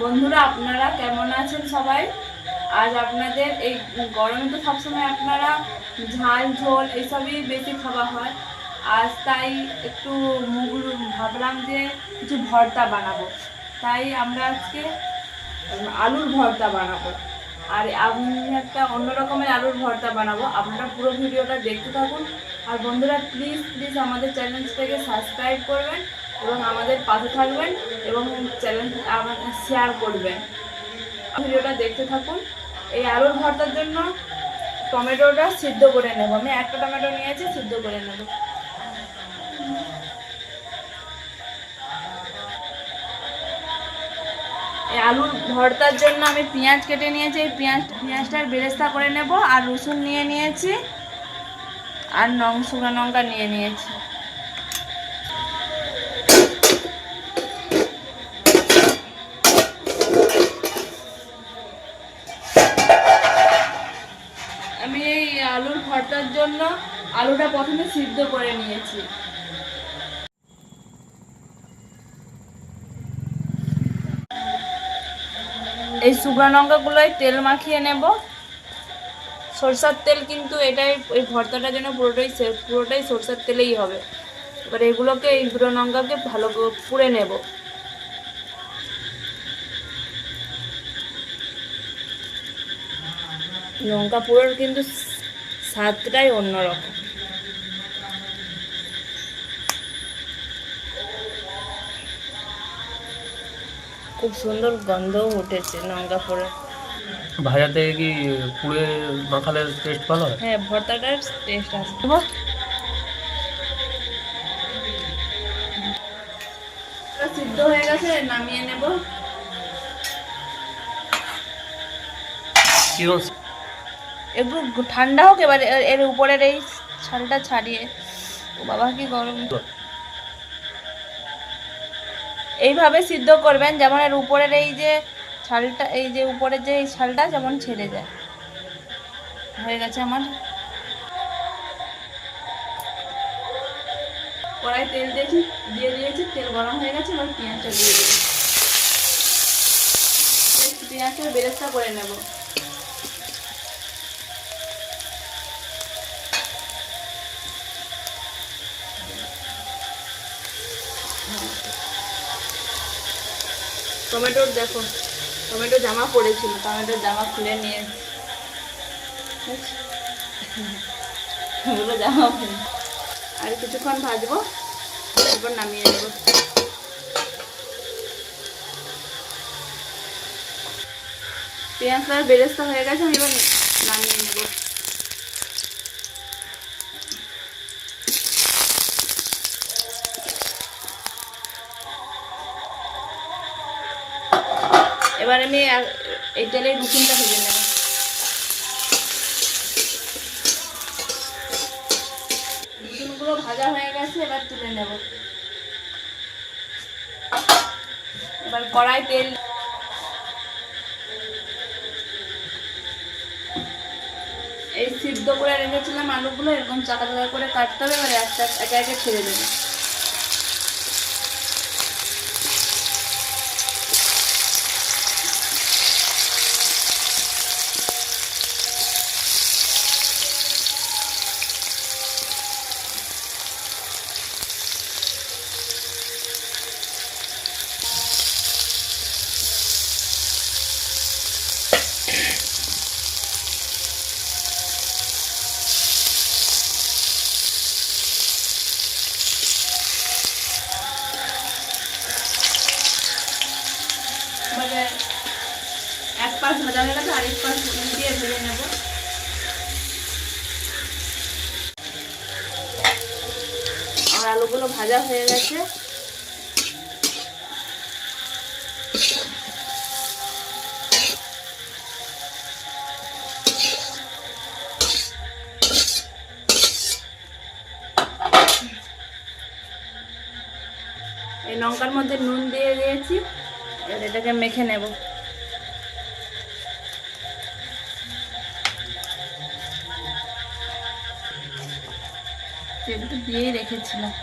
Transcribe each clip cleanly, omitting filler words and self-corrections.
বন্ধুরা, আপনারা কেমন আছেন সবাই? আজ আপনাদের এই গরমে তো সবসময় আপনারা ঝাল ঝোল এসবই বেশি খাওয়া হয়। আজ তাই একটু ভাবলাম যে কিছু ভর্তা বানাবো। তাই আমরা আজকে আলুর ভর্তা বানাবো। আর আমি একটা অন্য রকমের আলুর ভর্তা বানাবো। আপনারা পুরো ভিডিওটা দেখতে থাকুন। আর বন্ধুরা, প্লিজ প্লিজ আমাদের চ্যানেলটাকে সাবস্ক্রাইব করবেন এবং আমাদের পাশে থাকবেন এবং চ্যানেল শেয়ার করবেন। ভিডিওটা দেখতে থাকুন। এই আলুর ভর্তার জন্য টমেটোটা সিদ্ধ করে নেব। আমি একটা টমেটো নিয়েছি, সিদ্ধ করে নেব। এই আলুর ভর্তার জন্য আমি পেঁয়াজ কেটে নিয়েছি। এই পেঁয়াজটার বেরেস্তা করে নেব। আর রসুন নিয়ে নিয়েছি, আর শুকনো লঙ্কা নিয়ে নিয়েছি। আমি এই আলুর ভর্তার জন্য আলুটা প্রথমে সিদ্ধ করে নিয়েছি। এই শুকনো লঙ্কাগুলোয় তেল মাখিয়ে নেব। সরষের তেল, কিন্তু এটাই এই ভর্তাটার জন্য পুরোটাই সরষের তেলেই হবে। এবার এগুলোকে, এই শুকনো লঙ্কাকে ভালো করে পুড়ে নেব। লঙ্কা পুরোর কিন্তু স্বাদটাই অন্যরকম। খুব সুন্দর গন্ধও উঠেছে লঙ্কা পোড়ার। ভাজাতে কি পুড়ে মাখালে টেস্ট ভালো হয়? হ্যাঁ, ভর্তাটার টেস্ট আসবে। সিদ্ধ হয়ে গেছে, নামিয়ে নেব। একটু ঠান্ডা হোক, এবার এর উপরের এই ছালটা ছাড়িয়ে। ও বাবা, কি গরম! এইভাবে সিদ্ধ করবেন যেমন এর উপরের এই যে ছালটা, এই যে উপরের যে এই ছালটা যেমন ছেড়ে যায়। হয়ে গেছে আমার। কড়াই তেল দিয়ে দিয়েছি, তেল গরম হয়ে গেছে। এবার পেঁয়াজটা দিয়ে দেবো। পেঁয়াজটা বেরেস্তা করে নেব। টমেটোর দেখো, টমেটো জামা পড়েছিল, টমেটোর জামা খুলে নিয়ে ওগুলো জামা খুলে আর কিছুক্ষণ ভাজবো, তারপর নামিয়ে নেব। পেঁয়াজটার বেরেস্তা হয়ে গেছে, আমি এবার নামিয়ে নেব। এবার আমি এই তেলে রসুনটা ভেজে নেব। রসুনগুলো ভাজা হয়ে গেছে, এবার তুলে নেব। এবার কড়াই তেল, এই সিদ্ধ করে রেখেছিলাম আলুগুলো এরকম চাকা চাকা করে কাটতে হবে। এবার একে একে ছেড়ে দেবো। এক পাশ ভাজা হয়ে গেছে, আরেক পাশ দিয়ে ভেজে নেব। আর আলুগুলো ভাজা হয়ে গেছে। এই লঙ্কার মধ্যে নুন দিয়ে দিয়েছি, এবার এটাকে মেখে নেব। তেলটা দিয়েই রেখেছিলাম।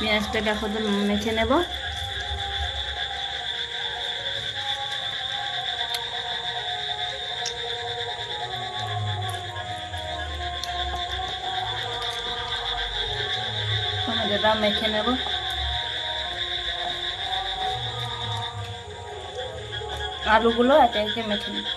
পেঁয়াজটাকে এখন মেখে নেব। টমেটোটা মেখে নেব। আলুগুলো একে একে মেখে নেব।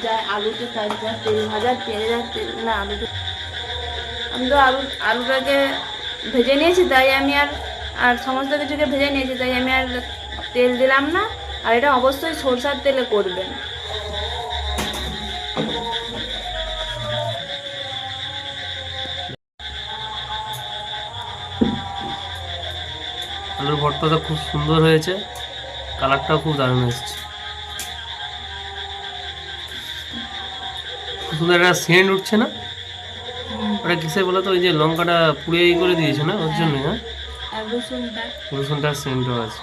যা আলুতে তাই যা তেল ভাজা তেল না আলুতে আমি তো আলুটাকে ভেজে নিয়েছি, তাই আমি আর সমস্ত কিছুকে ভেজে নিয়েছি, তাই আমি আর তেল দিলাম না। আর এটা অবশ্যই সরষার তেলে করবেন। আলুর ভর্তাটা খুব সুন্দর হয়েছে, কালারটাও খুব দারুণ এসেছে, খুব সুন্দর একটা সেন্ট উঠছে না? ওটা কিসে বলো তো? ওই যে লঙ্কাটা পুড়ে করে দিয়েছে না, ওর জন্য। হ্যাঁ, আর রসুনটা রসুনটার সেন্টও আছে,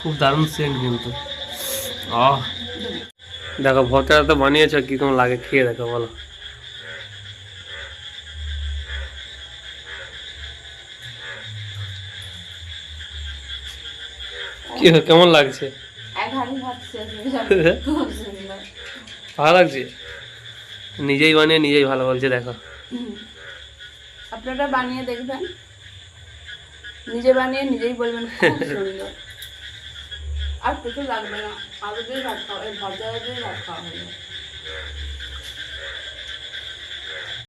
খুব দারুণ সেন্ট কিন্তু। আহ, দেখো ভর্তাটা তো বানিয়েছো, কি কেমন লাগে খেয়ে দেখো, বলো। কি কেমন লাগছে? এক হাঁড়ি ভাত শেষ হয়ে যাবে। খুব সুন্দর। ভালো লাগছে, নিজেই বানিয়ে নিজেই ভালো বলছে, দেখো। আপনারা বানিয়ে দেখবেন, নিজে বানিয়ে নিজেই বলবেন খুব সুন্দর। আর কিছু লাগবে না, আলু দিয়ে ভাত খাওয়া, এই ভাজা দিয়ে ভাত খাওয়া হলো।